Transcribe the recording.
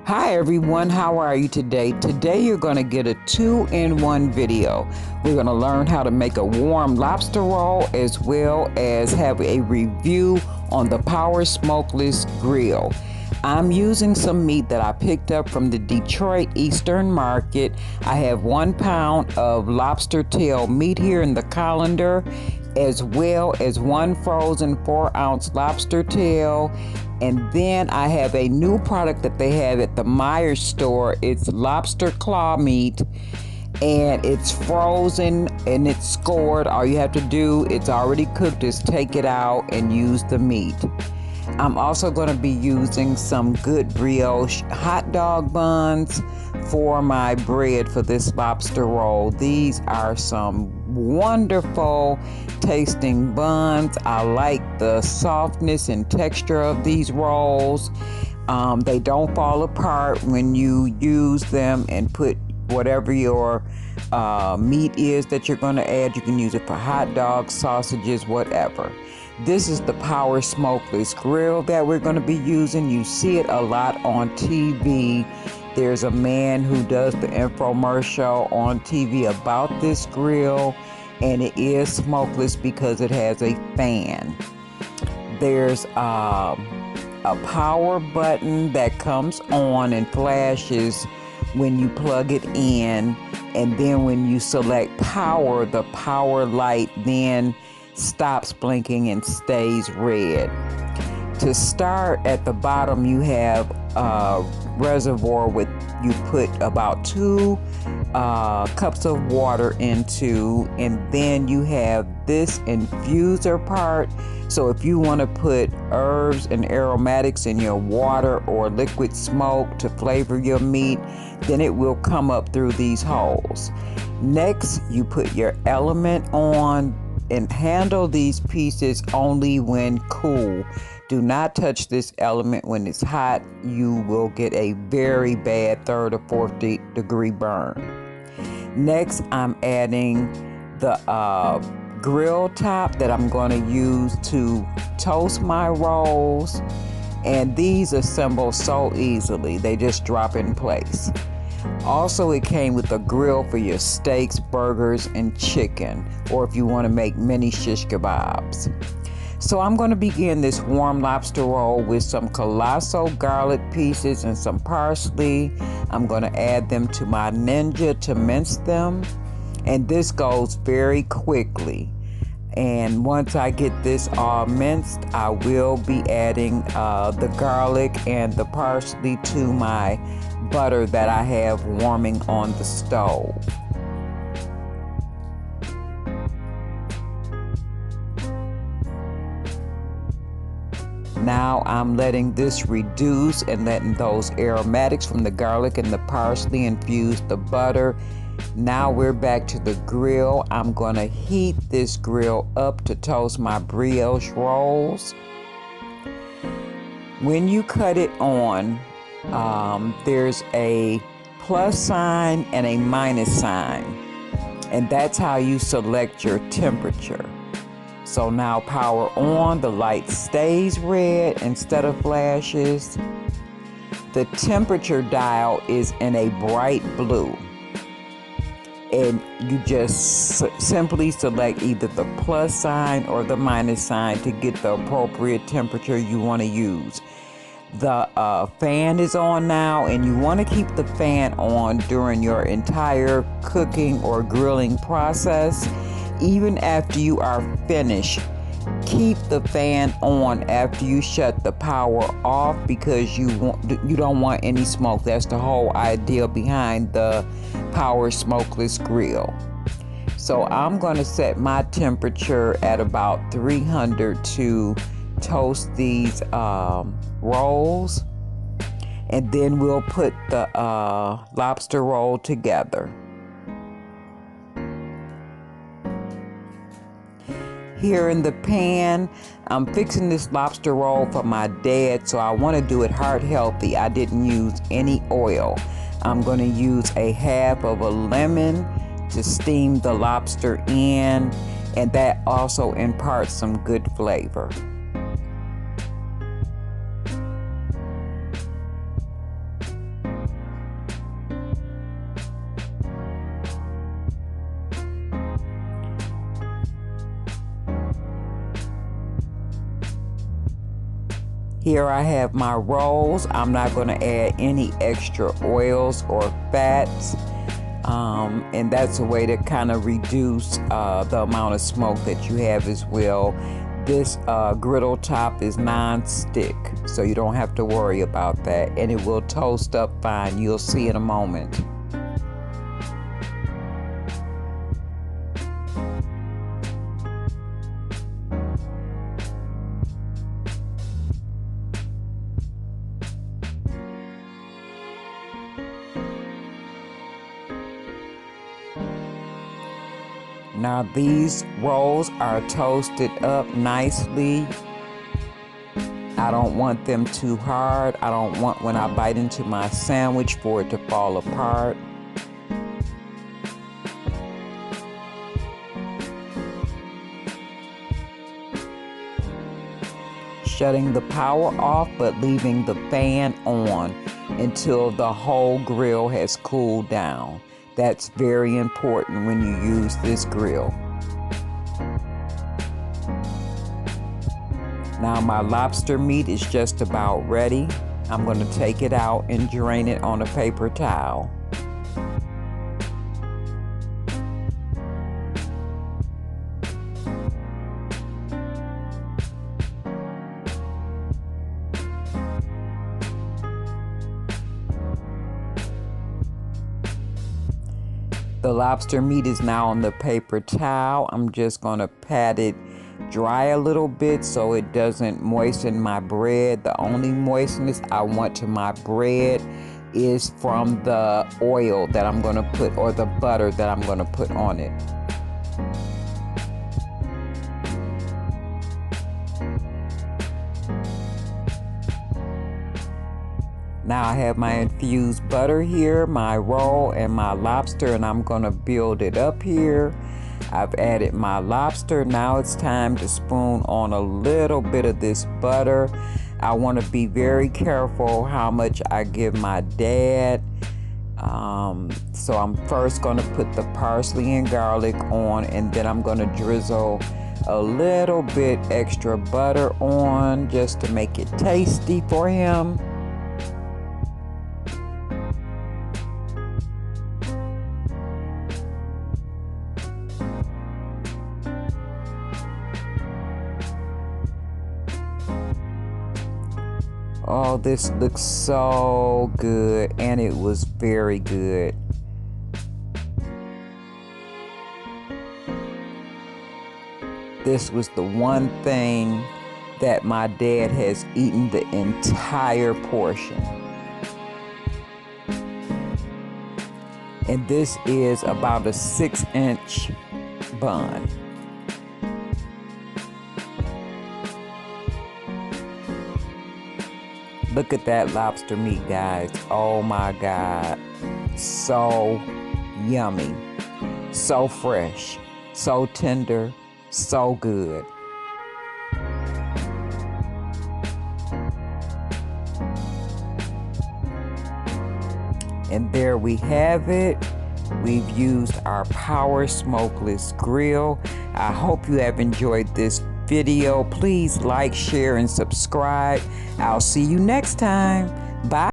Hi everyone, how are you today? Today you're going to get a 2-in-1 video. We're going to learn how to make a warm lobster roll as well as have a review on the Power Smokeless Grill. I'm using some meat that I picked up from the Detroit Eastern Market. I have 1 pound of lobster tail meat here in the colander, as well as 1 frozen 4-ounce lobster tail. And then I have a new product that they have at the Myers store. It's lobster claw meat, and it's frozen and it's scored. All you have to do, it's already cooked, is take it out and use the meat. I'm also going to be using some good brioche hot dog buns for my bread for this lobster roll. These are some wonderful tasting buns. I like the softness and texture of these rolls. They don't fall apart when you use them and put whatever your meat is that you're going to add. You can use it for hot dogs, sausages, whatever. This is the Power Smokeless Grill that we're going to be using. You see it a lot on TV. There's a man who does the infomercial on TV about this grill, and it is smokeless because it has a fan. There's a power button that comes on and flashes when you plug it in, and then when you select power, the power light then stops blinking and stays red. To start, at the bottom you have a reservoir with, you put about 2 cups of water into, and then you have this infuser part. So if you want to put herbs and aromatics in your water or liquid smoke to flavor your meat, then it will come up through these holes. Next, you put your element on and handle these pieces only when cool. Do not touch this element when it's hot. You will get a very bad 3rd or 4th degree burn. Next, I'm adding the grill top that I'm going to use to toast my rolls, and these assemble so easily. They just drop in place. Also, it came with a grill for your steaks, burgers, and chicken, or if you want to make mini shish kebabs. So I'm going to begin this warm lobster roll with some colossal garlic pieces and some parsley. I'm going to add them to my Ninja to mince them, and this goes very quickly. And once I get this all minced, I will be adding the garlic and the parsley to my butter that I have warming on the stove. Now I'm letting this reduce and letting those aromatics from the garlic and the parsley infuse the butter. Now we're back to the grill. I'm going to heat this grill up to toast my brioche rolls. When you cut it on, there's a plus sign and a minus sign, and that's how you select your temperature. So now power on, the light stays red instead of flashes. The temperature dial is in a bright blue, and you just simply select either the plus sign or the minus sign to get the appropriate temperature you want to use. The fan is on now, and you want to keep the fan on during your entire cooking or grilling process. Even after you are finished, keep the fan on after you shut the power off, because you don't want any smoke. That's the whole idea behind the Power Smokeless Grill. So I'm going to set my temperature at about 300 to toast these rolls, and then we'll put the lobster roll together. Here in the pan, I'm fixing this lobster roll for my dad, so I want to do it heart healthy. I didn't use any oil. I'm going to use a half of a lemon to steam the lobster in, and that also imparts some good flavor. Here I have my rolls. I'm not going to add any extra oils or fats. And that's a way to kind of reduce the amount of smoke that you have as well. This griddle top is non-stick, so you don't have to worry about that, and it will toast up fine. You'll see in a moment. Now these rolls are toasted up nicely. I don't want them too hard. I don't want when I bite into my sandwich for it to fall apart. Shutting the power off but leaving the fan on until the whole grill has cooled down. That's very important when you use this grill. Now my lobster meat is just about ready. I'm going to take it out and drain it on a paper towel. The lobster meat is now on the paper towel. I'm just going to pat it dry a little bit so it doesn't moisten my bread. The only moistness I want to my bread is from the oil that I'm going to put, or the butter that I'm going to put on it. Now I have my infused butter here, my roll, and my lobster, and I'm going to build it up here. I've added my lobster. Now it's time to spoon on a little bit of this butter. I want to be very careful how much I give my dad. So I'm first going to put the parsley and garlic on, and then I'm going to drizzle a little bit extra butter on just to make it tasty for him. Oh, this looks so good, and it was very good. This was the one thing that my dad has eaten the entire portion. And this is about a 6-inch bun. Look at that lobster meat, guys. Oh my God. So yummy. So fresh. So tender. So good. And there we have it. We've used our Power Smokeless Grill. I hope you have enjoyed this video. Please like, share, and subscribe. I'll see you next time. Bye.